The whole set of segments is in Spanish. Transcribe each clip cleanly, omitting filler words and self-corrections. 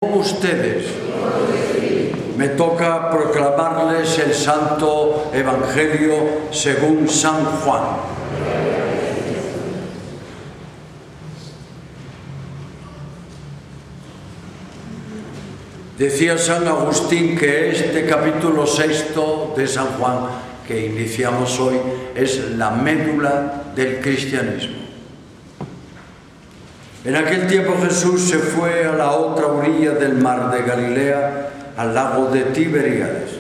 Ustedes. Me toca proclamarles el Santo Evangelio según San Juan. Decía San Agustín que este capítulo 6 de San Juan que iniciamos hoy es la médula del cristianismo. En aquel tiempo Jesús se fue a la otra orilla del mar de Galilea, al lago de Tiberíades.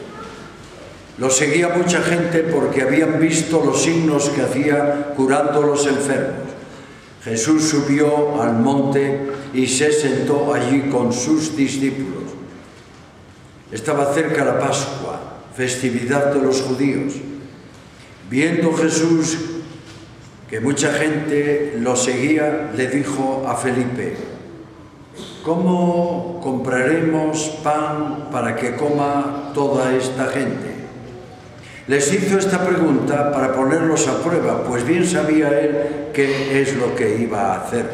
Lo seguía mucha gente porque habían visto los signos que hacía curando a los enfermos. Jesús subió al monte y se sentó allí con sus discípulos. Estaba cerca la Pascua, festividad de los judíos. Viendo Jesús que mucha gente lo seguía, le dijo a Felipe: ¿cómo compraremos pan para que coma toda esta gente? Les hizo esta pregunta para ponerlos a prueba, pues bien sabía él qué es lo que iba a hacer.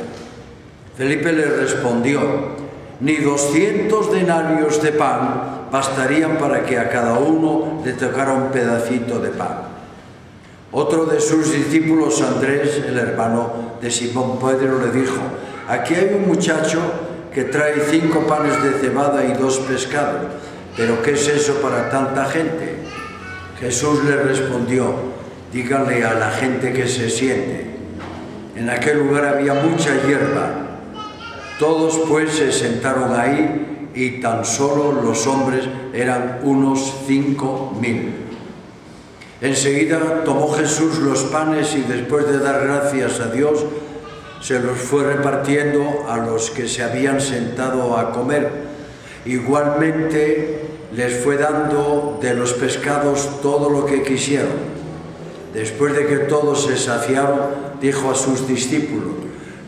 Felipe le respondió: ni 200 denarios de pan bastarían para que a cada uno le tocara un pedacito de pan. Otro de sus discípulos, Andrés, el hermano de Simón Pedro, le dijo: aquí hay un muchacho que trae 5 panes de cebada y 2 pescados, ¿pero qué es eso para tanta gente? Jesús le respondió: díganle a la gente que se siente. En aquel lugar había mucha hierba. Todos pues se sentaron ahí y tan solo los hombres eran unos 5.000. Enseguida tomó Jesús los panes y después de dar gracias a Dios, se los fue repartiendo a los que se habían sentado a comer. Igualmente les fue dando de los pescados todo lo que quisieron. Después de que todos se saciaron, dijo a sus discípulos: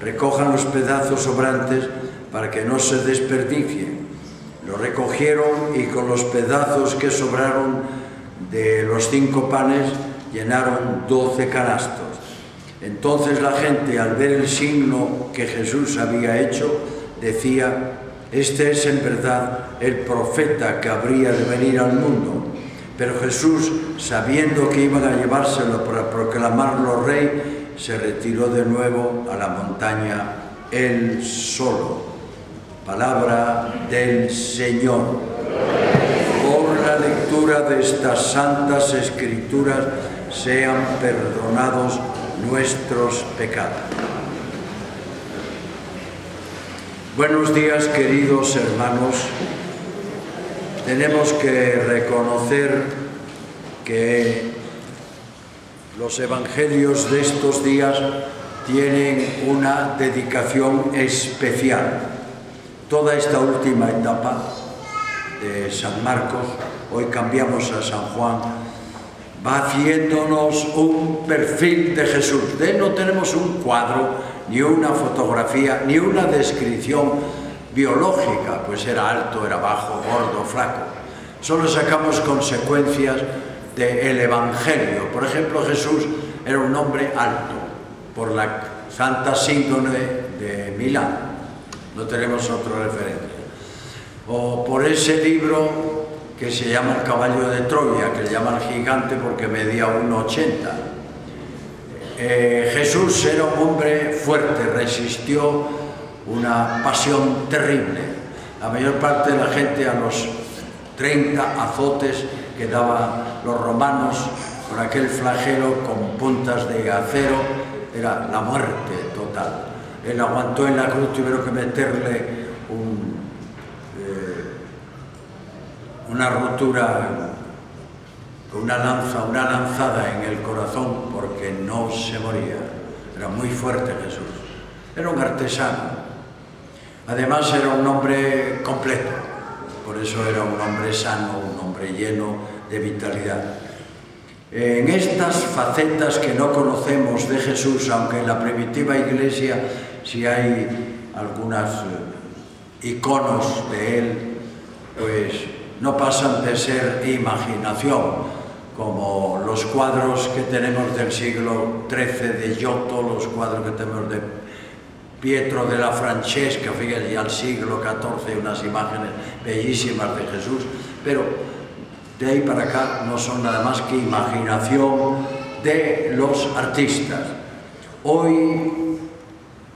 recojan los pedazos sobrantes para que no se desperdicien. Lo recogieron y con los pedazos que sobraron de los 5 panes llenaron 12 canastos. Entonces la gente, al ver el signo que Jesús había hecho, decía: este es en verdad el profeta que habría de venir al mundo. Pero Jesús, sabiendo que iban a llevárselo para proclamarlo rey, se retiró de nuevo a la montaña él solo. Palabra del Señor. Por la lectura de estas santas escrituras sean perdonados nuestros pecados. Buenos días, queridos hermanos. Tenemos que reconocer que los evangelios de estos días tienen una dedicación especial. Toda esta última etapa de San Marcos, hoy cambiamos a San Juan, va haciéndonos un perfil de Jesús. De él no tenemos un cuadro, ni una fotografía, ni una descripción biológica, pues era alto, era bajo, gordo, flaco. Solo sacamos consecuencias del Evangelio. Por ejemplo, Jesús era un hombre alto, por la Santa Síndone de Milán. No tenemos otra referencia. O por ese libro que se llama El caballo de Troya, que le llaman gigante porque medía 1,80. Jesús era un hombre fuerte, resistió una pasión terrible. La mayor parte de la gente, a los 30 azotes que daban los romanos por aquel flagelo con puntas de acero, era la muerte total. Él aguantó en la cruz, tuvieron que meterle una rotura, una lanzada en el corazón porque no se moría. Era muy fuerte Jesús. Era un artesano. Además era un hombre completo. Por eso era un hombre sano, un hombre lleno de vitalidad. En estas facetas que no conocemos de Jesús, aunque en la primitiva iglesia sí hay algunos iconos de él, pues no pasan de ser imaginación, como los cuadros que tenemos del siglo XIII de Giotto, los cuadros que tenemos de Pietro de la Francesca, fíjate, ya al siglo XIV, unas imágenes bellísimas de Jesús, pero de ahí para acá no son nada más que imaginación de los artistas. Hoy,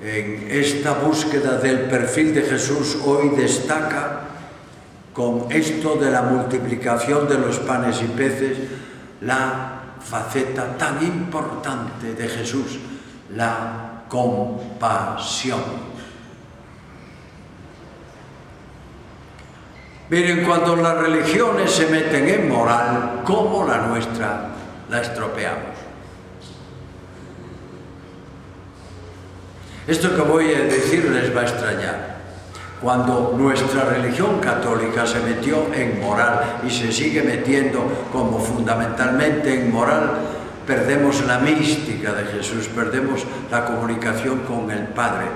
en esta búsqueda del perfil de Jesús, hoy destaca con esto de la multiplicación de los panes y peces la faceta tan importante de Jesús, la compasión. Miren, cuando las religiones se meten en moral, como la nuestra, la estropeamos. Esto que voy a decir les va a extrañar. Cuando nuestra religión católica se metió en moral y se sigue metiendo como fundamentalmente en moral, perdemos la mística de Jesús, perdemos la comunicación con el Padre,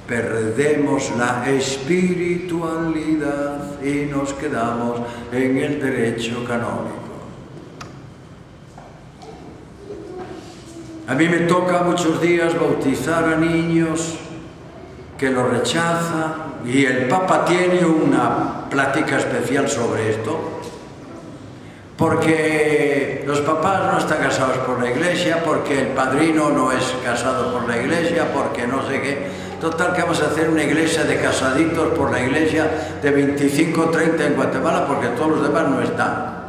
perdemos la espiritualidad y nos quedamos en el derecho canónico. A mí me toca muchos días bautizar a niños que lo rechazan y el Papa tiene una plática especial sobre esto, porque los papás no están casados por la Iglesia, porque el padrino no es casado por la Iglesia, porque no sé qué. Total, que vamos a hacer una iglesia de casaditos por la Iglesia de 25 o 30 en Guatemala, porque todos los demás no están.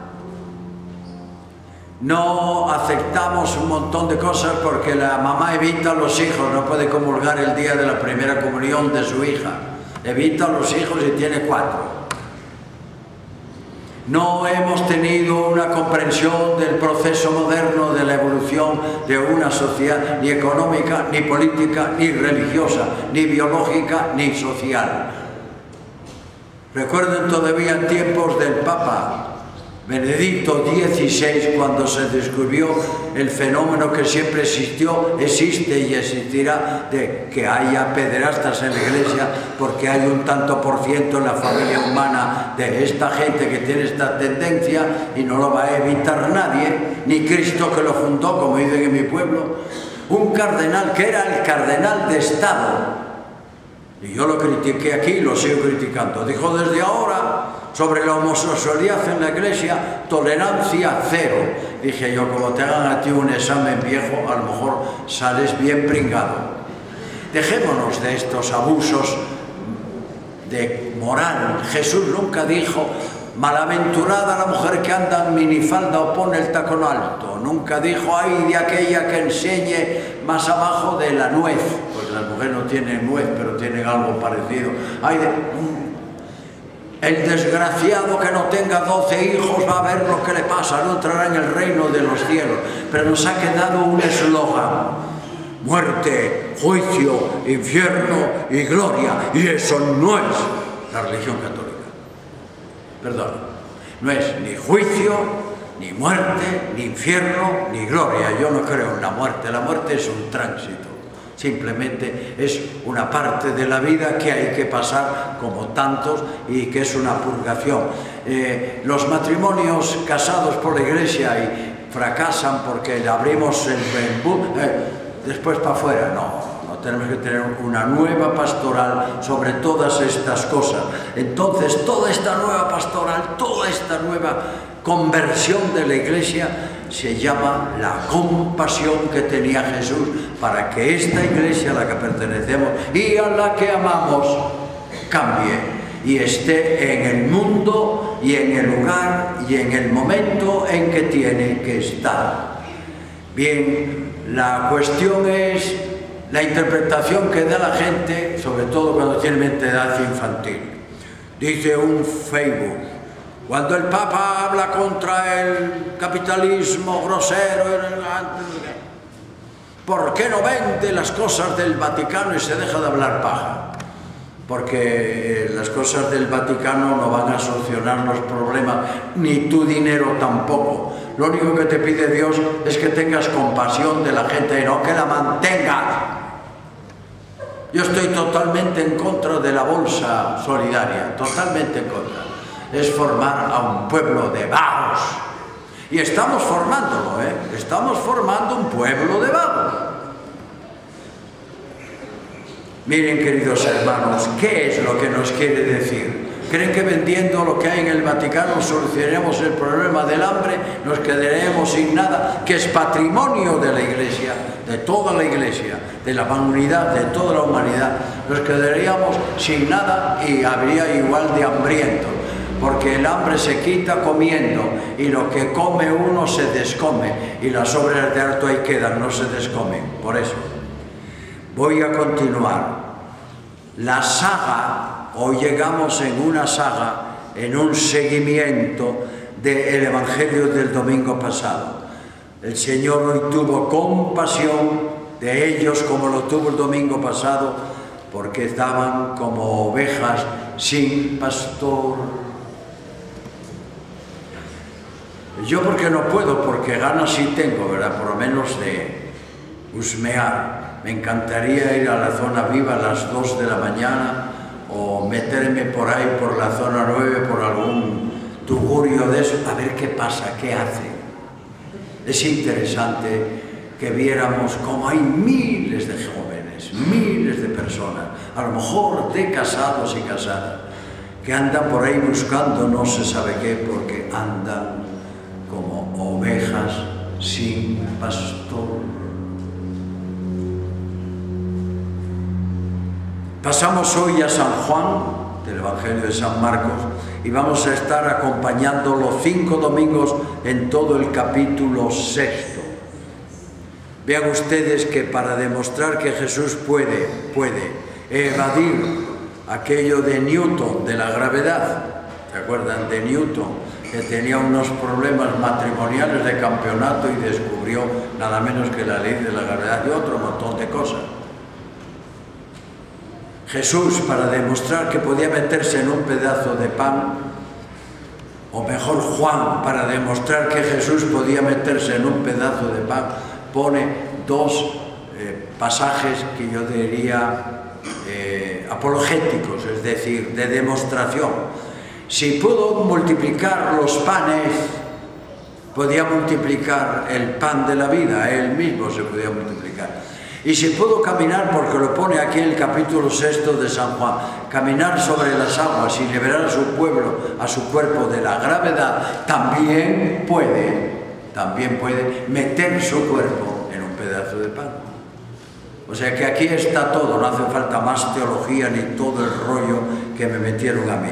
No aceptamos un montón de cosas porque la mamá evita a los hijos, no puede comulgar el día de la primera comunión de su hija. Evita a los hijos y tiene 4. No hemos tenido una comprensión del proceso moderno de la evolución de una sociedad ni económica, ni política, ni religiosa, ni biológica, ni social. Recuerden todavía tiempos del Papa Benedicto XVI, cuando se descubrió el fenómeno que siempre existió, existe y existirá, de que haya pederastas en la Iglesia, porque hay un tanto por ciento en la familia humana de esta gente que tiene esta tendencia y no lo va a evitar nadie, ni Cristo que lo fundó, como dicen en mi pueblo. Un cardenal que era el cardenal de Estado, y yo lo critiqué aquí y lo sigo criticando, dijo: desde ahora, sobre la homosexualidad en la Iglesia, tolerancia cero. Dije yo, como te hagan a ti un examen viejo, a lo mejor sales bien pringado. Dejémonos de estos abusos de moral. Jesús nunca dijo: malaventurada la mujer que anda en minifalda o pone el tacón alto. Nunca dijo: ay de aquella que enseñe más abajo de la nuez. Pues las mujeres no tienen nuez, pero tienen algo parecido. Ay de... El desgraciado que no tenga 12 hijos va a ver lo que le pasa, no entrará en el reino de los cielos. Pero nos ha quedado un eslogan: muerte, juicio, infierno y gloria. Y eso no es la religión católica. Perdón, no es ni juicio, ni muerte, ni infierno, ni gloria. Yo no creo en la muerte es un tránsito. Simplemente es una parte de la vida que hay que pasar como tantos y que es una purgación. Los matrimonios casados por la Iglesia y fracasan porque le abrimos el después para afuera. No tenemos que tener una nueva pastoral sobre todas estas cosas. Entonces, toda esta nueva pastoral, toda esta nueva conversión de la Iglesia se llama la compasión que tenía Jesús para que esta Iglesia a la que pertenecemos y a la que amamos cambie y esté en el mundo y en el lugar y en el momento en que tiene que estar. Bien, la cuestión es la interpretación que da la gente, sobre todo cuando tiene mente de edad infantil. Dice un Facebook: cuando el Papa habla contra el capitalismo grosero, ¿por qué no vende las cosas del Vaticano y se deja de hablar paja? Porque las cosas del Vaticano no van a solucionar los problemas, ni tu dinero tampoco. Lo único que te pide Dios es que tengas compasión de la gente y no que la mantengas. Yo estoy totalmente en contra de la bolsa solidaria, totalmente en contra. Es formar a un pueblo de vagos. Y estamos formándolo, Estamos formando un pueblo de vagos. Miren, queridos hermanos, ¿qué es lo que nos quiere decir? ¿Creen que vendiendo lo que hay en el Vaticano solucionaremos el problema del hambre? Nos quedaremos sin nada, que es patrimonio de la Iglesia, de toda la Iglesia, de la humanidad, de toda la humanidad. Nos quedaríamos sin nada y habría igual de hambrientos, porque el hambre se quita comiendo y lo que come uno se descome y las obras de harto ahí quedan, no se descomen. Por eso voy a continuar la saga. Hoy llegamos en una saga, en un seguimiento del Evangelio del domingo pasado. El Señor hoy tuvo compasión de ellos como lo tuvo el domingo pasado, porque estaban como ovejas sin pastor. Yo porque no puedo, porque ganas sí tengo, ¿verdad? Por lo menos de husmear. Me encantaría ir a la zona viva a las 2 de la mañana o meterme por ahí, por la zona 9, por algún tugurio de eso, a ver qué pasa, qué hace. Es interesante que viéramos cómo hay miles de jóvenes, miles de personas, a lo mejor de casados y casadas, que andan por ahí buscando no se sabe qué, porque andan como ovejas sin pastor. Pasamos hoy a San Juan, del Evangelio de San Marcos, y vamos a estar acompañando los 5 domingos en todo el capítulo 6. Vean ustedes que para demostrar que Jesús puede evadir aquello de Newton, de la gravedad, ¿se acuerdan de Newton? Que tenía unos problemas matrimoniales de campeonato y descubrió nada menos que la ley de la gravedad y otro montón de cosas. Jesús, para demostrar que podía meterse en un pedazo de pan, o mejor Juan, para demostrar que Jesús podía meterse en un pedazo de pan, pone 2 pasajes que yo diría apologéticos, es decir, de demostración. Si pudo multiplicar los panes, podía multiplicar el pan de la vida, él mismo se podía multiplicar. Y si pudo caminar, porque lo pone aquí en el capítulo 6 de San Juan, caminar sobre las aguas y liberar a su pueblo, a su cuerpo de la gravedad, también puede meter su cuerpo en un pedazo de pan. O sea que aquí está todo, no hace falta más teología ni todo el rollo que me metieron a mí.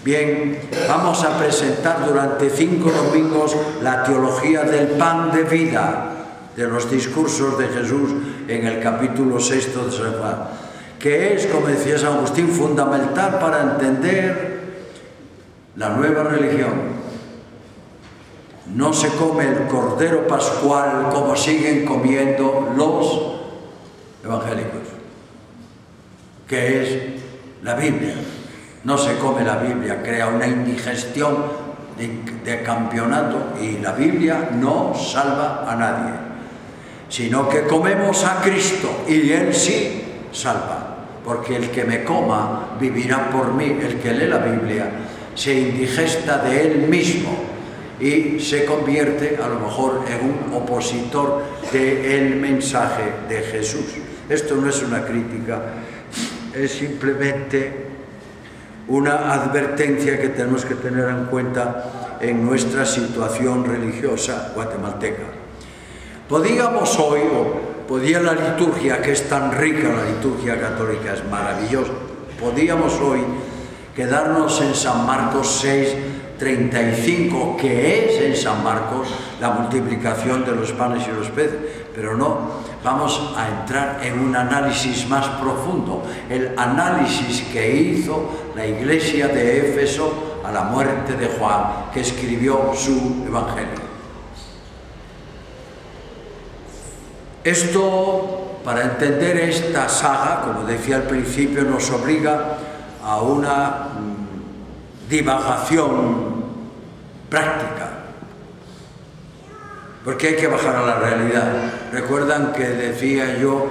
Bien, vamos a presentar durante 5 domingos la teología del pan de vida, de los discursos de Jesús en el capítulo 6 de San Juan, que es, como decía San Agustín, fundamental para entender la nueva religión. No se come el cordero pascual como siguen comiendo los evangélicos, que es la Biblia. No se come la Biblia, crea una indigestión de campeonato y la Biblia no salva a nadie, sino que comemos a Cristo y Él sí salva, porque el que me coma vivirá por mí. El que lee la Biblia se indigesta de él mismo y se convierte a lo mejor en un opositor del mensaje de Jesús. Esto no es una crítica, es simplemente una advertencia que tenemos que tener en cuenta en nuestra situación religiosa guatemalteca. Podíamos hoy, o podía la liturgia, que es tan rica, la liturgia católica es maravillosa, podíamos hoy quedarnos en San Marcos 6:35, que es en San Marcos la multiplicación de los panes y los peces, pero no, vamos a entrar en un análisis más profundo, el análisis que hizo la iglesia de Éfeso a la muerte de Juan, que escribió su Evangelio. Esto, para entender esta saga, como decía al principio, nos obliga a una divagación práctica, porque hay que bajar a la realidad. Recuerdan que decía yo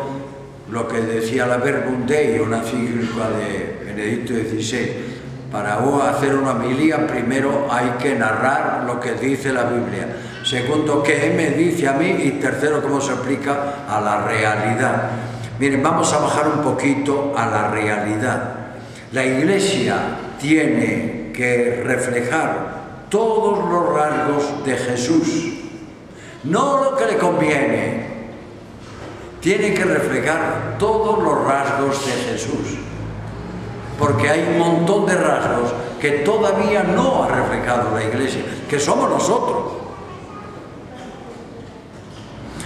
lo que decía la Verbum Dei, una encíclica de Benedicto XVI, para hacer una homilía primero hay que narrar lo que dice la Biblia, segundo, qué me dice a mí, y tercero, cómo se aplica a la realidad. Miren, vamos a bajar un poquito a la realidad. La Iglesia tiene que reflejar todos los rasgos de Jesús, no lo que le conviene. Tiene que reflejar todos los rasgos de Jesús, porque hay un montón de rasgos que todavía no ha reflejado la Iglesia, que somos nosotros.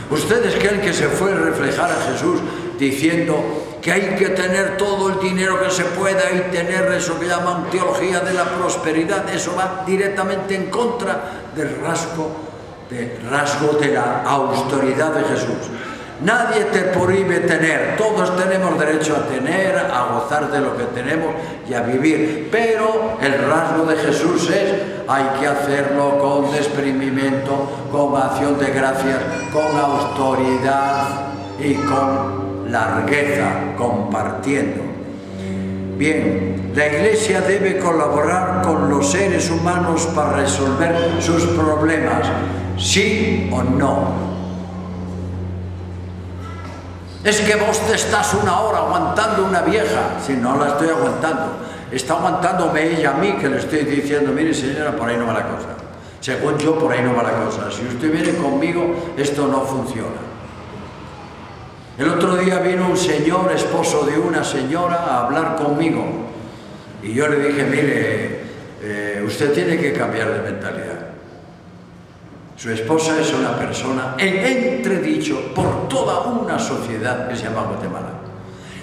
¿Ustedes creen que se fue a reflejar a Jesús diciendo que hay que tener todo el dinero que se pueda y tener eso que llaman teología de la prosperidad? Eso va directamente en contra del rasgo de la austeridad de Jesús. Nadie te prohíbe tener, todos tenemos derecho a tener, a gozar de lo que tenemos y a vivir, pero el rasgo de Jesús es: hay que hacerlo con desprendimiento, con acción de gracias, con autoridad y con largueza, compartiendo. Bien, la Iglesia debe colaborar con los seres humanos para resolver sus problemas, ¿sí o no? Es que vos te estás una hora aguantando una vieja. Si no la estoy aguantando, está aguantándome ella a mí, que le estoy diciendo: mire señora, por ahí no va la cosa. Según yo, por ahí no va la cosa. Si usted viene conmigo, esto no funciona. El otro día vino un señor, esposo de una señora, a hablar conmigo. Y yo le dije: mire, usted tiene que cambiar de mentalidad. Su esposa es una persona en entredicho por toda una sociedad que se llama Guatemala.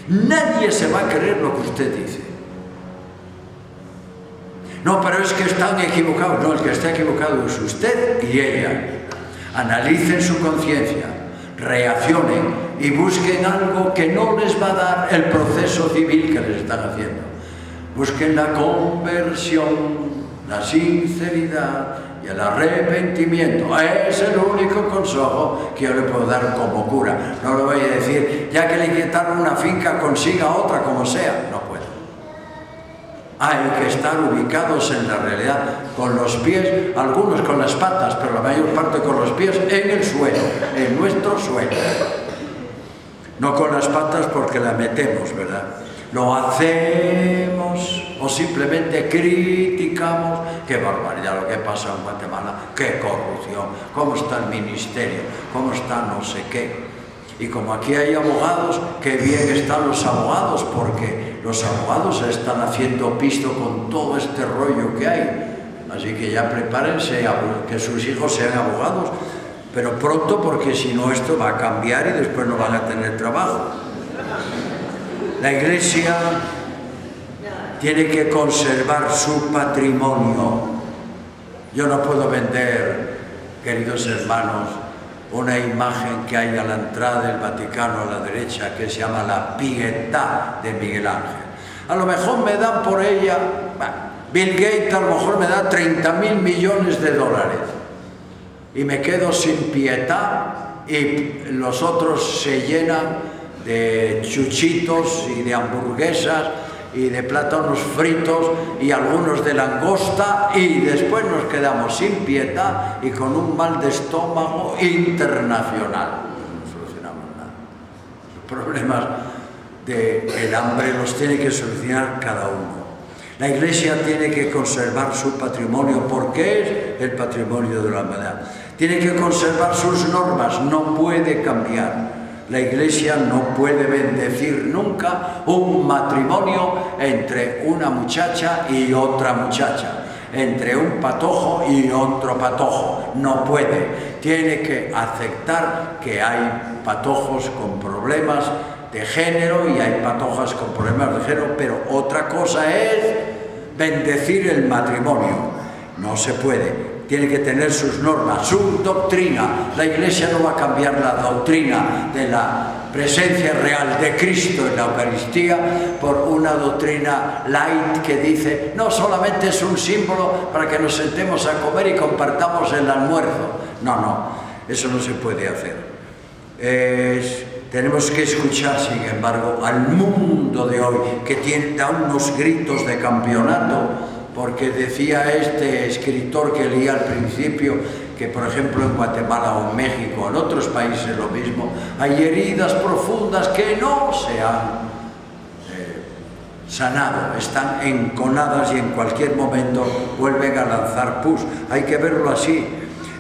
Nadie se va a creer lo que usted dice. No, pero es que están equivocados. No, el que está equivocado es usted y ella. Analicen su conciencia, reaccionen y busquen algo que no les va a dar el proceso civil que les están haciendo. Busquen la conversión, la sinceridad y el arrepentimiento. Es el único consejo que yo le puedo dar como cura. No le voy a decir: ya que le quitaron una finca, consiga otra como sea. No puede. Hay que estar ubicados en la realidad, con los pies, algunos con las patas, pero la mayor parte con los pies en el suelo, en nuestro suelo. No con las patas porque la metemos, ¿verdad? Lo hacemos o simplemente criticamos. Qué barbaridad lo que pasa en Guatemala, qué corrupción, cómo está el ministerio, cómo está no sé qué. Y como aquí hay abogados, qué bien están los abogados, porque los abogados están haciendo pisto con todo este rollo que hay. Así que ya prepárense a que sus hijos sean abogados, pero pronto, porque si no esto va a cambiar y después no van a tener trabajo. La Iglesia tiene que conservar su patrimonio. Yo no puedo vender, queridos hermanos, una imagen que hay a la entrada del Vaticano a la derecha que se llama la Pietà de Miguel Ángel. A lo mejor me dan por ella, Bill Gates a lo mejor me da 30.000 millones de dólares y me quedo sin pietà y los otros se llenan de chuchitos y de hamburguesas y de plátanos fritos y algunos de langosta, y después nos quedamos sin pietà y con un mal de estómago internacional. No solucionamos nada. Los problemas del hambre los tiene que solucionar cada uno. La Iglesia tiene que conservar su patrimonio, porque es el patrimonio de la humanidad. Tiene que conservar sus normas, no puede cambiar. La Iglesia no puede bendecir nunca un matrimonio entre una muchacha y otra muchacha, entre un patojo y otro patojo. No puede. Tiene que aceptar que hay patojos con problemas de género y hay patojas con problemas de género, pero otra cosa es bendecir el matrimonio. No se puede. Tiene que tener sus normas, su doctrina. La Iglesia no va a cambiar la doctrina de la presencia real de Cristo en la Eucaristía por una doctrina light que dice: no, solamente es un símbolo para que nos sentemos a comer y compartamos el almuerzo. No, no, eso no se puede hacer. Tenemos que escuchar, sin embargo, al mundo de hoy, que da unos gritos de campeonato, porque decía este escritor que leía al principio que que por ejemplo en Guatemala o en México, en otros países lo mismo, hay heridas profundas que no se han sanado, están enconadas y en cualquier momento vuelven a lanzar pus. Hay que verlo así.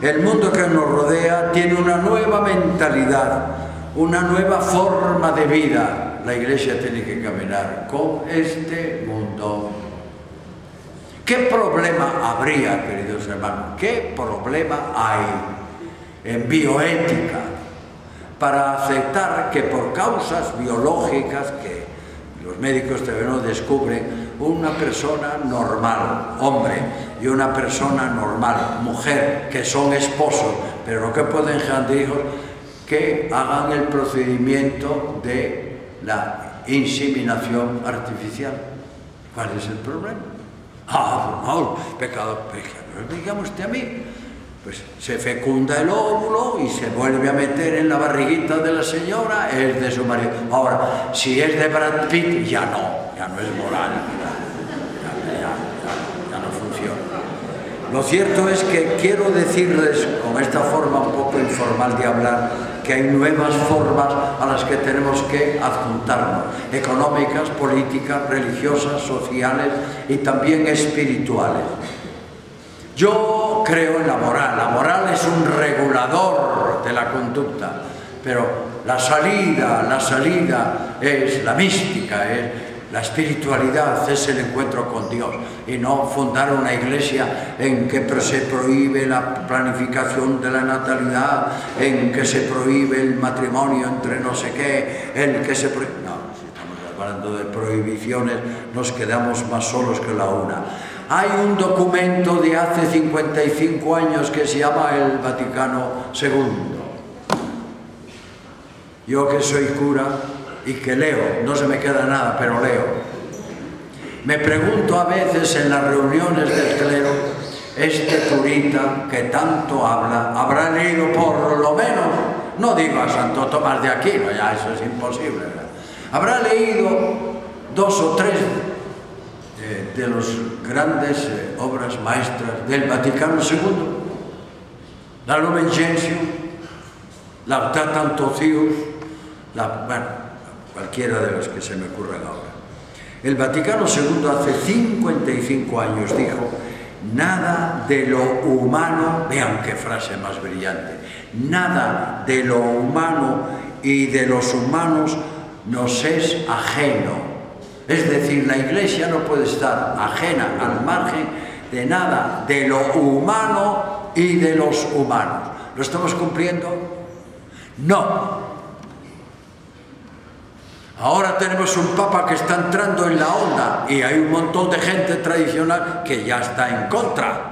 El mundo que nos rodea tiene una nueva mentalidad, una nueva forma de vida. La Iglesia tiene que caminar con este mundo. ¿Qué problema habría, queridos hermanos? ¿Qué problema hay en bioética para aceptar que por causas biológicas que los médicos todavía no descubren, una persona normal, hombre, y una persona normal, mujer, que son esposos, pero no que pueden tener hijos, que hagan el procedimiento de la inseminación artificial? ¿Cuál es el problema? No, pecado, digamos usted a mí. Pues se fecunda el óvulo y se vuelve a meter en la barriguita de la señora, es de su marido. Ahora, si es de Brad Pitt, ya no es moral, ya no funciona. Lo cierto es que quiero decirles, con esta forma un poco informal de hablar, que hay nuevas formas a las que tenemos que adjuntarnos, económicas, políticas, religiosas, sociales y también espirituales. Yo creo en la moral es un regulador de la conducta, pero la salida es la mística, es la espiritualidad, es el encuentro con Dios, y no fundar una iglesia en que se prohíbe la planificación de la natalidad, en que se prohíbe el matrimonio entre no sé qué, No, si estamos hablando de prohibiciones, nos quedamos más solos que la una. Hay un documento de hace 55 años que se llama el Vaticano II. Yo que soy cura y que leo, no se me queda nada, pero leo. Me pregunto a veces en las reuniones del clero, este curita que tanto habla, ¿habrá leído por lo menos? No digo a Santo Tomás de Aquino, ya eso es imposible, ¿verdad? ¿Habrá leído 2 o 3 de las grandes obras maestras del Vaticano II? La Lumen Gentium, Laudato Si, cualquiera de las que se me ocurren ahora. El Vaticano II hace 55 años dijo: nada de lo humano, vean qué frase más brillante, nada de lo humano y de los humanos nos es ajeno. Es decir, la Iglesia no puede estar ajena, al margen de nada de lo humano y de los humanos. ¿Lo estamos cumpliendo? No. Ahora tenemos un Papa que está entrando en la onda y hay un montón de gente tradicional que ya está en contra.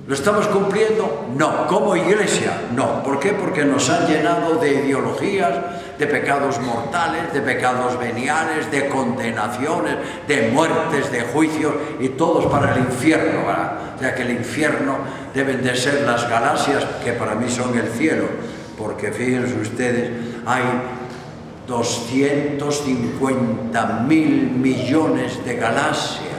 ¿Lo estamos cumpliendo? No. ¿Como Iglesia? No. ¿Por qué? Porque nos han llenado de ideologías, de pecados mortales, de pecados veniales, de condenaciones, de muertes, de juicios, y todos para el infierno, ¿verdad? O sea que el infierno deben de ser las galaxias, que para mí son el cielo, porque fíjense ustedes, hay 250.000 millones de galaxias,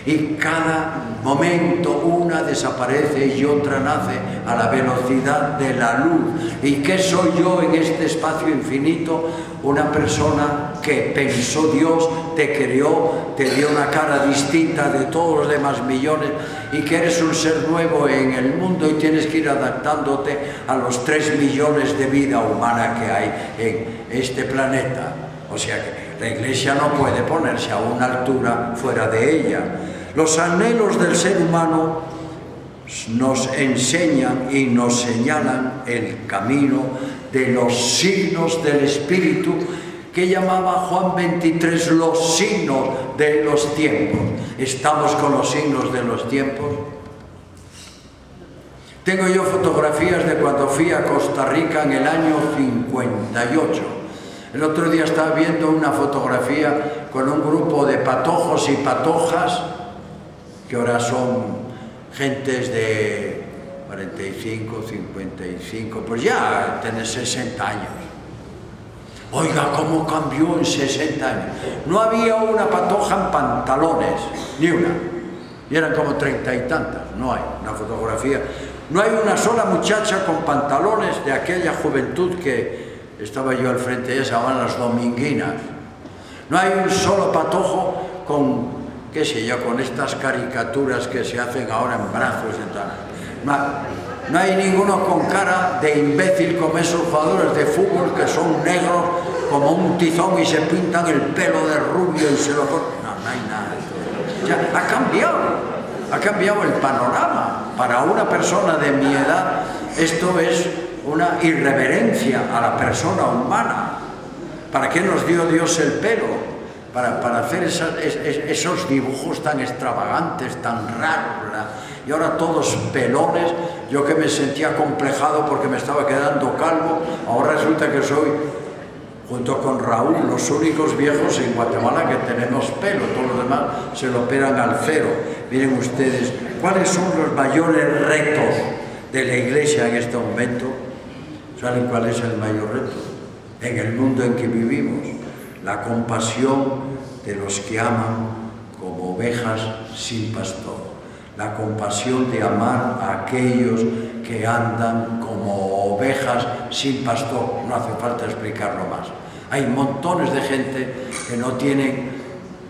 y cada momento una desaparece y otra nace a la velocidad de la luz. ¿Y qué soy yo en este espacio infinito? Una persona que pensó Dios, te creó, te dio una cara distinta de todos los demás millones, y que eres un ser nuevo en el mundo y tienes que ir adaptándote a los 3 millones de vida humana que hay en este planeta. O sea que la Iglesia no puede ponerse a una altura fuera de ella. Los anhelos del ser humano nos enseñan y nos señalan el camino de los signos del Espíritu, que llamaba Juan 23 los signos de los tiempos. ¿Estamos con los signos de los tiempos? Tengo yo fotografías de cuando fui a Costa Rica en el año 58. El otro día estaba viendo una fotografía con un grupo de patojos y patojas, que ahora son gentes de 45, 55, pues ya tienen 60 años. Oiga, cómo cambió en 60 años. No había una patoja en pantalones, ni una. y eran como 30 y tantas. No hay una fotografía, no hay una sola muchacha con pantalones de aquella juventud que estaba yo al frente de ella, se llamaban las dominguinas. No hay un solo patojo con, qué sé yo, con estas caricaturas que se hacen ahora en brazos y tal. No hay ninguno con cara de imbécil como esos jugadores de fútbol que son negros como un tizón y se pintan el pelo de rubio y se lo cortan. No hay nada de todo. Ya, ha cambiado el panorama. Para una persona de mi edad esto es una irreverencia a la persona humana. ¿Para qué nos dio Dios el pelo? Para hacer esos dibujos tan extravagantes, tan raros, ¿verdad? Y ahora todos pelones. Yo que me sentía complejado porque me estaba quedando calvo, ahora resulta que soy, junto con Raúl, los únicos viejos en Guatemala que tenemos pelo. Todos los demás se lo operan al cero. Miren ustedes, ¿cuáles son los mayores retos de la Iglesia en este momento? ¿Saben cuál es el mayor reto? En el mundo en que vivimos, la compasión de los que aman como ovejas sin pastor. La compasión de amar a aquellos que andan como ovejas sin pastor. No hace falta explicarlo más. Hay montones de gente que no tienen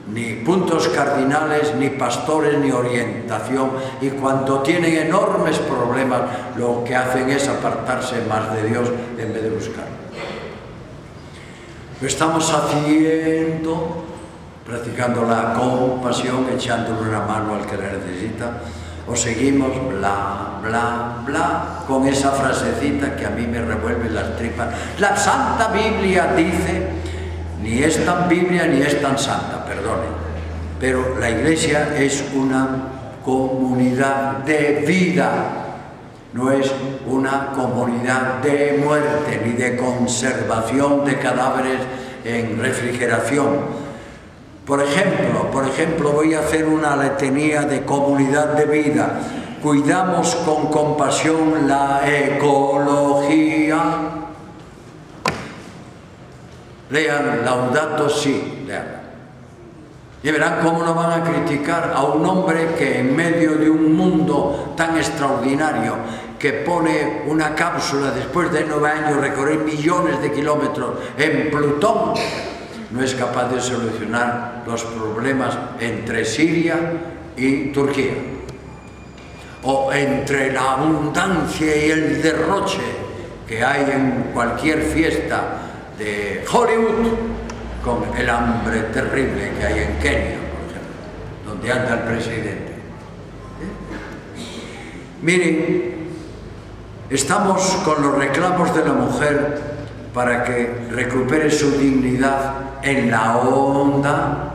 ni puntos cardinales, ni pastores, ni orientación, y cuando tienen enormes problemas, lo que hacen es apartarse más de Dios en vez de buscarlo. Lo estamos haciendo, practicando la compasión, echándole una mano al que la necesita, o seguimos bla, bla, bla, con esa frasecita que a mí me revuelve las tripas. La Santa Biblia dice, ni es tan Biblia ni es tan santa, perdone, pero la Iglesia es una comunidad de vida, no es una comunidad de muerte ni de conservación de cadáveres en refrigeración. Por ejemplo, voy a hacer una letanía de comunidad de vida. Cuidamos con compasión la ecología. Lean Laudato Si, lean. Y verán cómo no van a criticar a un hombre que en medio de un mundo tan extraordinario, que pone una cápsula después de 9 años recorrer millones de kilómetros en Plutón, no es capaz de solucionar los problemas entre Siria y Turquía, o entre la abundancia y el derroche que hay en cualquier fiesta de Hollywood, con el hambre terrible que hay en Kenia, por ejemplo, donde anda el presidente. Miren, estamos con los reclamos de la mujer para que recupere su dignidad en la onda.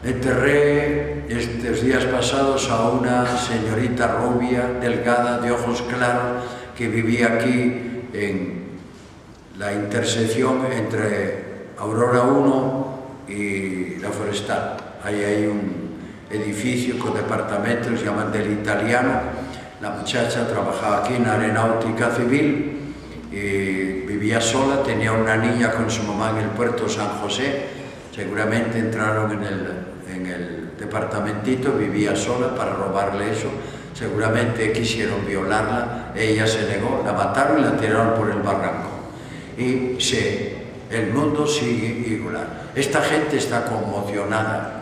Enterré estos días pasados a una señorita rubia, delgada, de ojos claros, que vivía aquí en la intersección entre Aurora 1 y la Forestal. Ahí hay un edificio con departamentos, se llaman del Italiano. La muchacha trabajaba aquí en la aeronáutica civil y vivía sola, tenía una niña con su mamá en el puerto San José. Seguramente entraron en el departamentito, vivía sola para robarle eso. Seguramente quisieron violarla, ella se negó, la mataron y la tiraron por el barranco. Y el mundo sigue igual. Esta gente está conmocionada,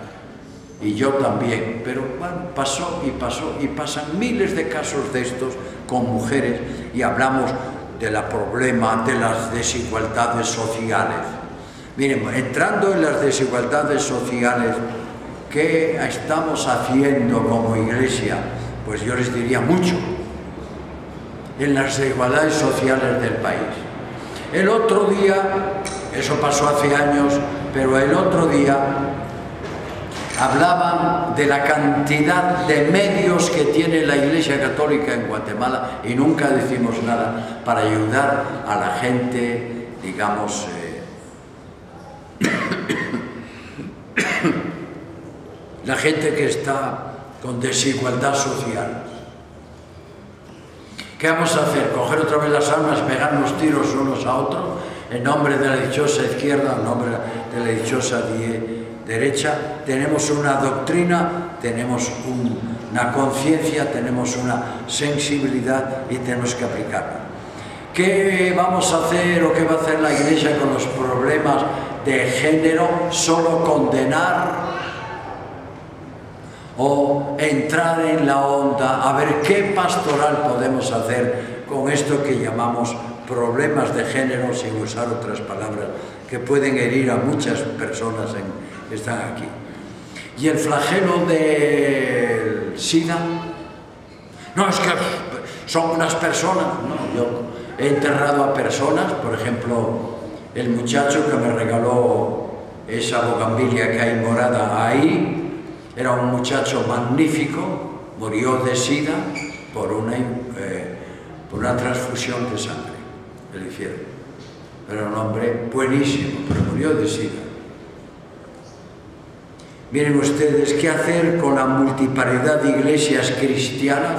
y yo también, pero bueno, pasó y pasan miles de casos de estos con mujeres, y hablamos del problema de las desigualdades sociales. Miren, entrando en las desigualdades sociales, ¿qué estamos haciendo como Iglesia? Pues yo les diría mucho en las desigualdades sociales del país. El otro día, eso pasó hace años, pero el otro día hablaban de la cantidad de medios que tiene la Iglesia Católica en Guatemala y nunca decimos nada para ayudar a la gente, digamos, la gente que está con desigualdad social. ¿Qué vamos a hacer? ¿Coger otra vez las armas, pegarnos tiros unos a otros en nombre de la dichosa izquierda, en nombre de la dichosa derecha, tenemos una doctrina, tenemos una conciencia, tenemos una sensibilidad y tenemos que aplicarla. ¿Qué vamos a hacer o qué va a hacer la Iglesia con los problemas de género? Solo condenar o entrar en la onda, a ver qué pastoral podemos hacer con esto que llamamos problemas de género, sin usar otras palabras que pueden herir a muchas personas que están aquí. Y el flagelo del SIDA, no, es que son unas personas, no, yo he enterrado a personas, por ejemplo, el muchacho que me regaló esa bogambilia que hay morada ahí, era un muchacho magnífico, murió de SIDA por una transfusión de sangre que le hicieron. Era un hombre buenísimo, pero murió de SIDA. Miren ustedes, ¿qué hacer con la multiparidad de iglesias cristianas?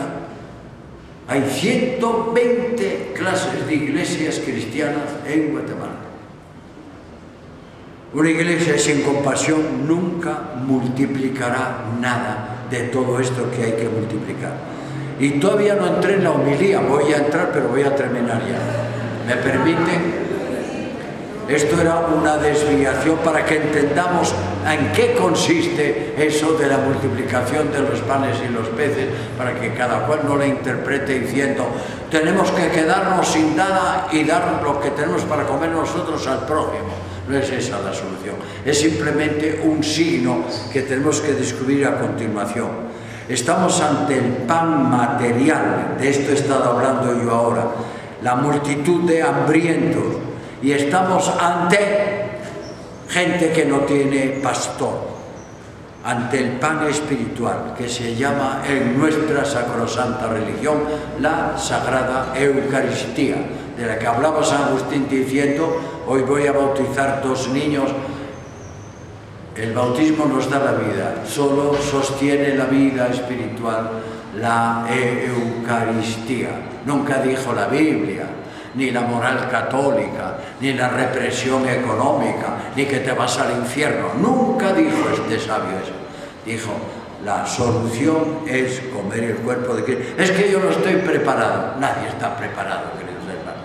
Hay 120 clases de iglesias cristianas en Guatemala. Una iglesia sin compasión nunca multiplicará nada de todo esto que hay que multiplicar. Y todavía no entré en la homilía, voy a entrar, pero voy a terminar ya. ¿Me permiten? Esto era una desviación para que entendamos en qué consiste eso de la multiplicación de los panes y los peces, para que cada cual no la interprete diciendo tenemos que quedarnos sin nada y dar lo que tenemos para comer nosotros al prójimo. No es esa la solución, es simplemente un signo que tenemos que descubrir a continuación. Estamos ante el pan material, de esto he estado hablando yo ahora, la multitud de hambrientos, y estamos ante gente que no tiene pastor, ante el pan espiritual, que se llama en nuestra sacrosanta religión la Sagrada Eucaristía, de la que hablaba San Agustín diciendo, hoy voy a bautizar 2 niños. El bautismo nos da la vida, solo sostiene la vida espiritual la Eucaristía. Nunca dijo la Biblia, ni la moral católica, ni la represión económica, ni que te vas al infierno. Nunca dijo este sabio eso. Dijo, la solución es comer el cuerpo de Cristo. Es que yo no estoy preparado. Nadie está preparado, queridos hermanos.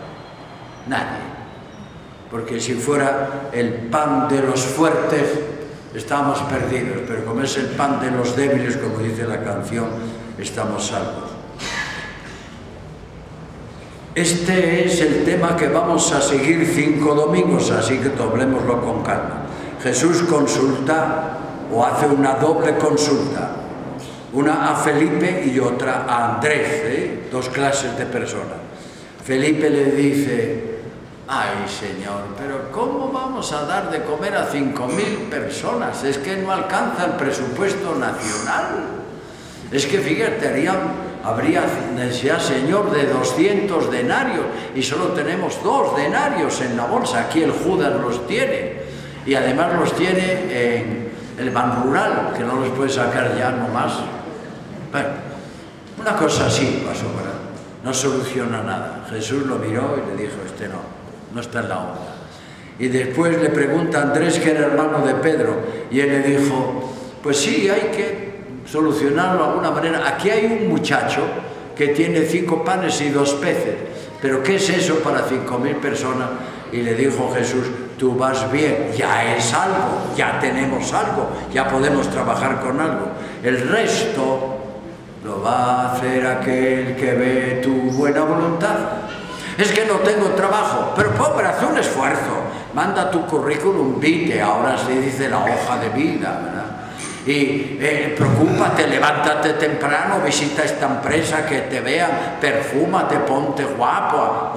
Nadie. Porque si fuera el pan de los fuertes, estamos perdidos. Pero como es el pan de los débiles, como dice la canción, estamos salvos. Este es el tema que vamos a seguir 5 domingos, así que tomémoslo con calma. Jesús consulta o hace una doble consulta, una a Felipe y otra a Andrés, 2 clases de personas. Felipe le dice, ay Señor, pero ¿cómo vamos a dar de comer a 5.000 personas? Es que no alcanza el presupuesto nacional. Es que fíjate, habría necesidad, Señor, de 200 denarios y solo tenemos 2 denarios en la bolsa. Aquí el Judas los tiene y además los tiene en el Ban Rural, que no los puede sacar ya nomás. Bueno, una cosa así pasó, ¿verdad? No soluciona nada. Jesús lo miró y le dijo, no está en la onda. Y después le pregunta a Andrés, que era hermano de Pedro, y él le dijo, pues sí, hay que solucionarlo de alguna manera. Aquí hay un muchacho que tiene 5 panes y 2 peces, pero ¿qué es eso para 5.000 personas? Y le dijo Jesús, tú vas bien, ya es algo, ya tenemos algo, ya podemos trabajar con algo. El resto lo va a hacer aquel que ve tu buena voluntad. Es que no tengo trabajo, pero pobre, haz un esfuerzo, manda tu currículum vitae, ahora se dice la hoja de vida, ¿verdad? Y preocúpate, levántate temprano, visita esta empresa, que te vean, perfúmate, ponte guapo,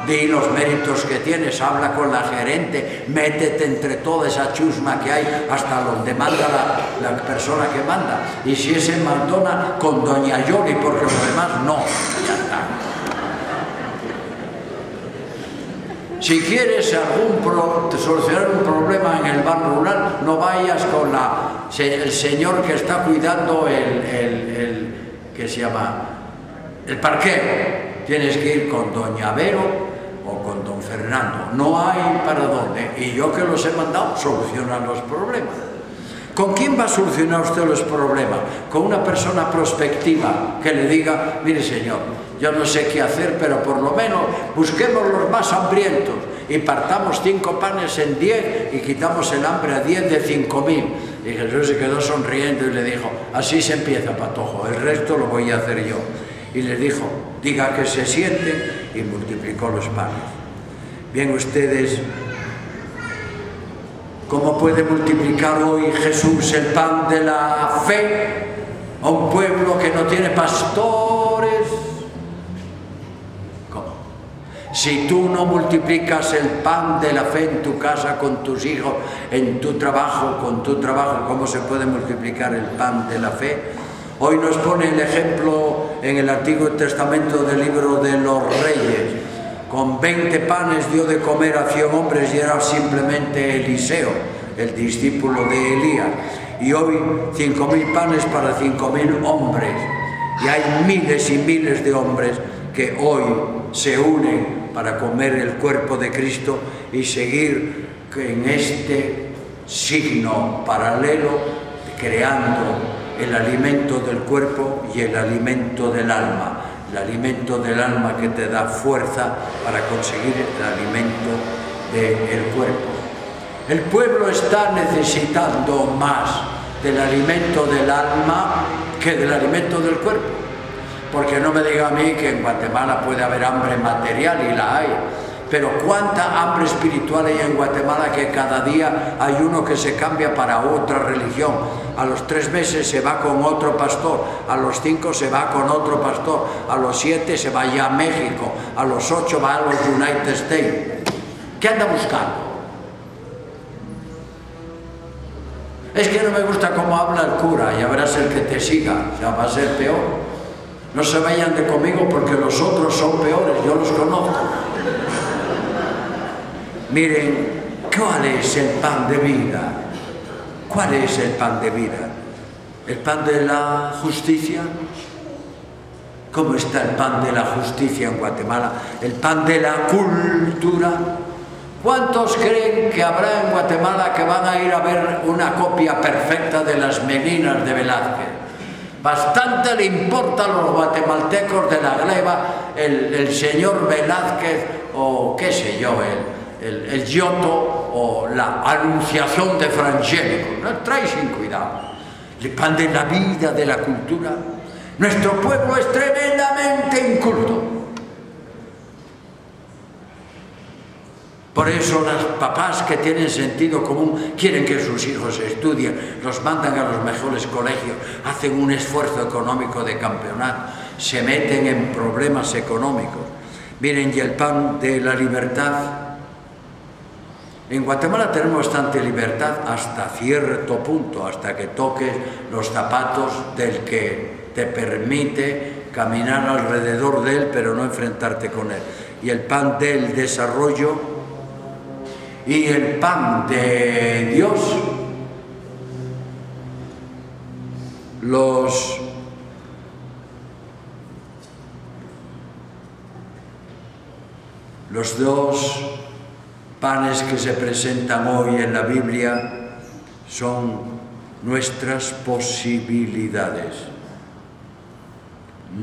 di los méritos que tienes, habla con la gerente, métete entre toda esa chusma que hay, hasta donde manda la persona que manda. Y si es en McDonald's, con doña Yoli, porque los demás no, ya está. Si quieres solucionar un problema en el Ban Rural, no vayas con el señor que está cuidando ¿qué se llama? El parqueo. Tienes que ir con doña Vero o con don Fernando. No hay para dónde. Y yo que los he mandado, solucionan los problemas. ¿Con quién va a solucionar usted los problemas? Con una persona prospectiva que le diga, mire señor, yo no sé qué hacer, pero por lo menos busquemos los más hambrientos y partamos 5 panes en 10 y quitamos el hambre a 10 de 5.000. Y Jesús se quedó sonriendo y le dijo, así se empieza, patojo, el resto lo voy a hacer yo. Y les dijo, diga que se sienten, y multiplicó los panes. Bien, ustedes, ¿cómo puede multiplicar hoy Jesús el pan de la fe a un pueblo que no tiene pastores? ¿Cómo? Si tú no multiplicas el pan de la fe en tu casa, con tus hijos, en tu trabajo, con tu trabajo, ¿cómo se puede multiplicar el pan de la fe? Hoy nos pone el ejemplo en el Antiguo Testamento del libro de los Reyes. Con 20 panes dio de comer a 100 hombres y era simplemente Eliseo, el discípulo de Elías. Y hoy 5.000 panes para 5.000 hombres. Y hay miles y miles de hombres que hoy se unen para comer el cuerpo de Cristo y seguir en este signo paralelo, creando el alimento del cuerpo y el alimento del alma. El alimento del alma que te da fuerza para conseguir el alimento del cuerpo. El pueblo está necesitando más del alimento del alma que del alimento del cuerpo. Porque no me diga a mí que en Guatemala puede haber hambre material, y la hay. Pero cuánta hambre espiritual hay en Guatemala, que cada día hay uno que se cambia para otra religión. A los 3 meses se va con otro pastor, a los 5 se va con otro pastor, a los 7 se va ya a México, a los 8 va a los United States. ¿Qué anda buscando? Es que no me gusta cómo habla el cura, ya verás el que te siga, ya va a ser peor. No se vayan de conmigo porque los otros son peores, yo los conozco. Miren, ¿cuál es el pan de vida? ¿Cuál es el pan de vida? ¿El pan de la justicia? ¿Cómo está el pan de la justicia en Guatemala? ¿El pan de la cultura? ¿Cuántos creen que habrá en Guatemala que van a ir a ver una copia perfecta de las Meninas de Velázquez? Bastante le importa a los guatemaltecos de la gleba el señor Velázquez o qué sé yo, el Giotto o la Anunciación de Frangélico. No trae sin cuidado. El pan de la vida, de la cultura. Nuestro pueblo es tremendamente inculto. Por eso los papás que tienen sentido común quieren que sus hijos estudien, los mandan a los mejores colegios, hacen un esfuerzo económico de campeonato, se meten en problemas económicos. Miren, y el pan de la libertad. En Guatemala tenemos bastante libertad hasta cierto punto, hasta que toques los zapatos del que te permite caminar alrededor de él, pero no enfrentarte con él. Y el pan del desarrollo y el pan de Dios, los dos panes que se presentan hoy en la Biblia son nuestras posibilidades.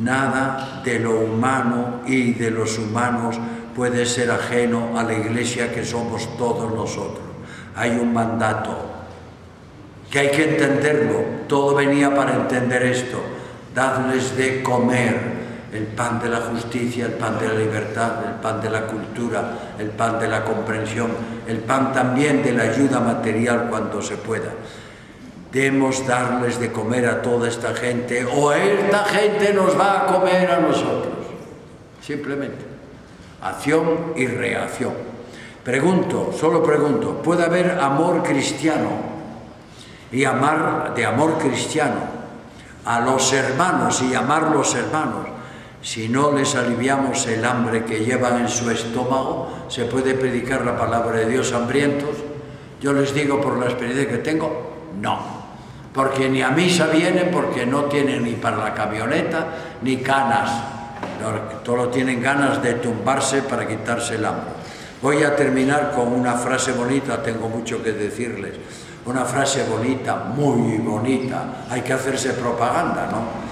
Nada de lo humano y de los humanos puede ser ajeno a la Iglesia, que somos todos nosotros. Hay un mandato que hay que entenderlo. Todo venía para entender esto. Dadles de comer el pan de la justicia, el pan de la libertad, el pan de la cultura, el pan de la comprensión, el pan también de la ayuda material cuando se pueda. Debemos darles de comer a toda esta gente, o esta gente nos va a comer a nosotros. Simplemente. Acción y reacción. Pregunto, solo pregunto, ¿puede haber amor cristiano y amar de amor cristiano a los hermanos y amar los hermanos si no les aliviamos el hambre que llevan en su estómago? ¿Se puede predicar la palabra de Dios hambrientos? Yo les digo por la experiencia que tengo, no. Porque ni a misa vienen, porque no tienen ni para la camioneta ni ganas. Todos tienen ganas de tumbarse para quitarse el hambre. Voy a terminar con una frase bonita, tengo mucho que decirles. Una frase bonita, muy bonita, hay que hacerse propaganda, ¿no?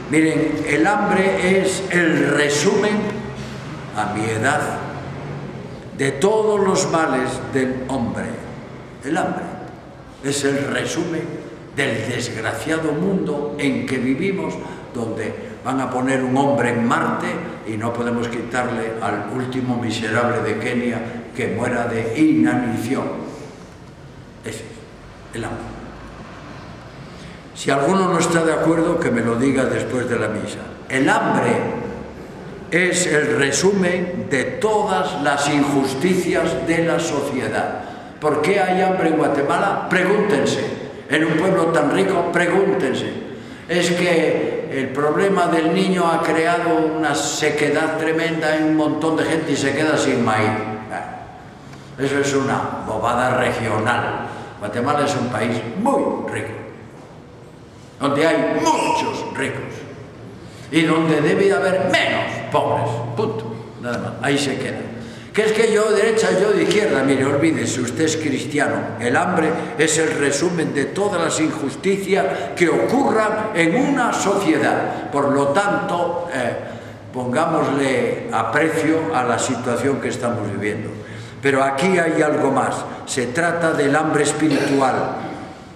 Miren, el hambre es el resumen, a mi edad, de todos los males del hombre. El hambre es el resumen del desgraciado mundo en que vivimos, donde van a poner un hombre en Marte y no podemos quitarle al último miserable de Kenia que muera de inanición. Ese es el hambre. Si alguno no está de acuerdo, que me lo diga después de la misa. El hambre es el resumen de todas las injusticias de la sociedad. ¿Por qué hay hambre en Guatemala? Pregúntense. En un pueblo tan rico, pregúntense. Es que el problema del niño ha creado una sequedad tremenda en un montón de gente y se queda sin maíz. Eso es una bobada regional. Guatemala es un país muy rico, donde hay muchos ricos y donde debe haber menos pobres, punto, nada más, ahí se queda. Que es que yo de derecha, yo de izquierda, mire, olvídese, usted es cristiano. El hambre es el resumen de todas las injusticias que ocurran en una sociedad. Por lo tanto, pongámosle aprecio a la situación que estamos viviendo. Pero aquí hay algo más, se trata del hambre espiritual.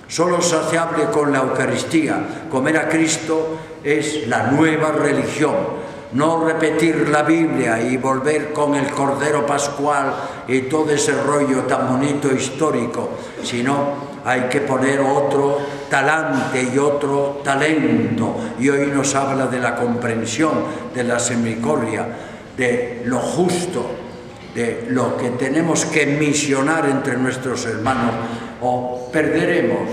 Solo saciable con la Eucaristía. Comer a Cristo es la nueva religión. No repetir la Biblia y volver con el Cordero Pascual y todo ese rollo tan bonito histórico, sino hay que poner otro talante y otro talento. Y hoy nos habla de la comprensión, de la misericordia, de lo justo, de lo que tenemos que misionar entre nuestros hermanos, o perderemos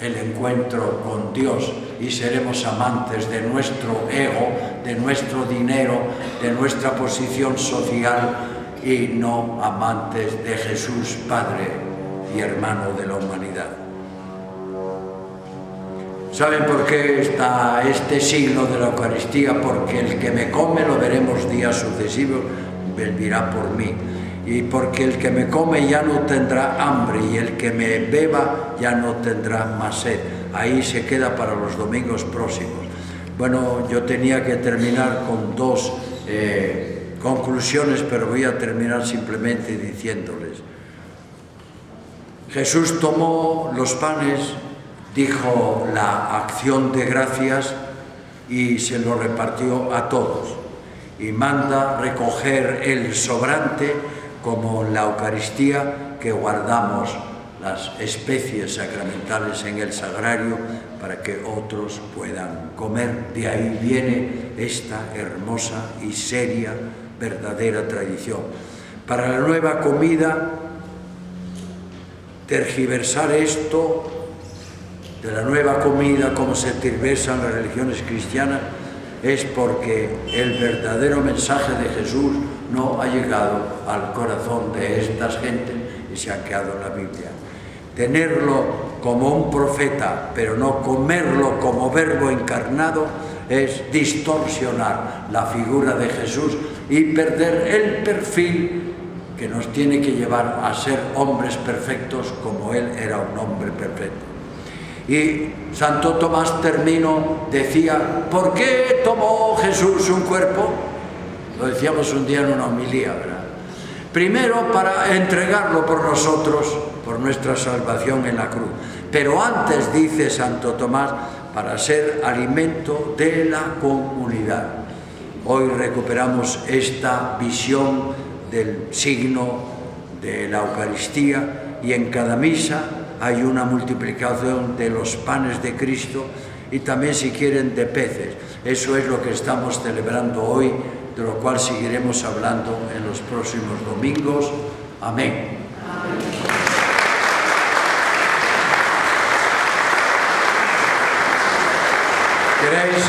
el encuentro con Dios y seremos amantes de nuestro ego, de nuestro dinero, de nuestra posición social y no amantes de Jesús, Padre y hermano de la humanidad. ¿Saben por qué está este siglo de la Eucaristía? Porque el que me come, lo veremos días sucesivos, vivirá por mí. Y porque el que me come ya no tendrá hambre y el que me beba ya no tendrá más sed. Ahí se queda para los domingos próximos. Bueno, yo tenía que terminar con dos conclusiones, pero voy a terminar simplemente diciéndoles. Jesús tomó los panes, dijo la acción de gracias y se lo repartió a todos. Y manda recoger el sobrante, como la Eucaristía, que guardamos las especies sacramentales en el sagrario para que otros puedan comer. De ahí viene esta hermosa y seria, verdadera tradición. Para la nueva comida, tergiversar esto de la nueva comida, como se tergiversan las religiones cristianas, es porque el verdadero mensaje de Jesús no ha llegado al corazón de estas gentes y se han quedado en la Biblia. Tenerlo como un profeta, pero no comerlo como verbo encarnado, es distorsionar la figura de Jesús y perder el perfil que nos tiene que llevar a ser hombres perfectos como Él era un hombre perfecto. Y Santo Tomás, termino, decía, ¿por qué tomó Jesús un cuerpo? Lo decíamos un día en una homilía, ¿verdad? Primero, para entregarlo por nosotros, por nuestra salvación en la cruz. Pero antes, dice Santo Tomás, para ser alimento de la comunidad. Hoy recuperamos esta visión del signo de la Eucaristía y en cada misa hay una multiplicación de los panes de Cristo y también, si quieren, de peces. Eso es lo que estamos celebrando hoy, de lo cual seguiremos hablando en los próximos domingos. Amén. ¿Queréis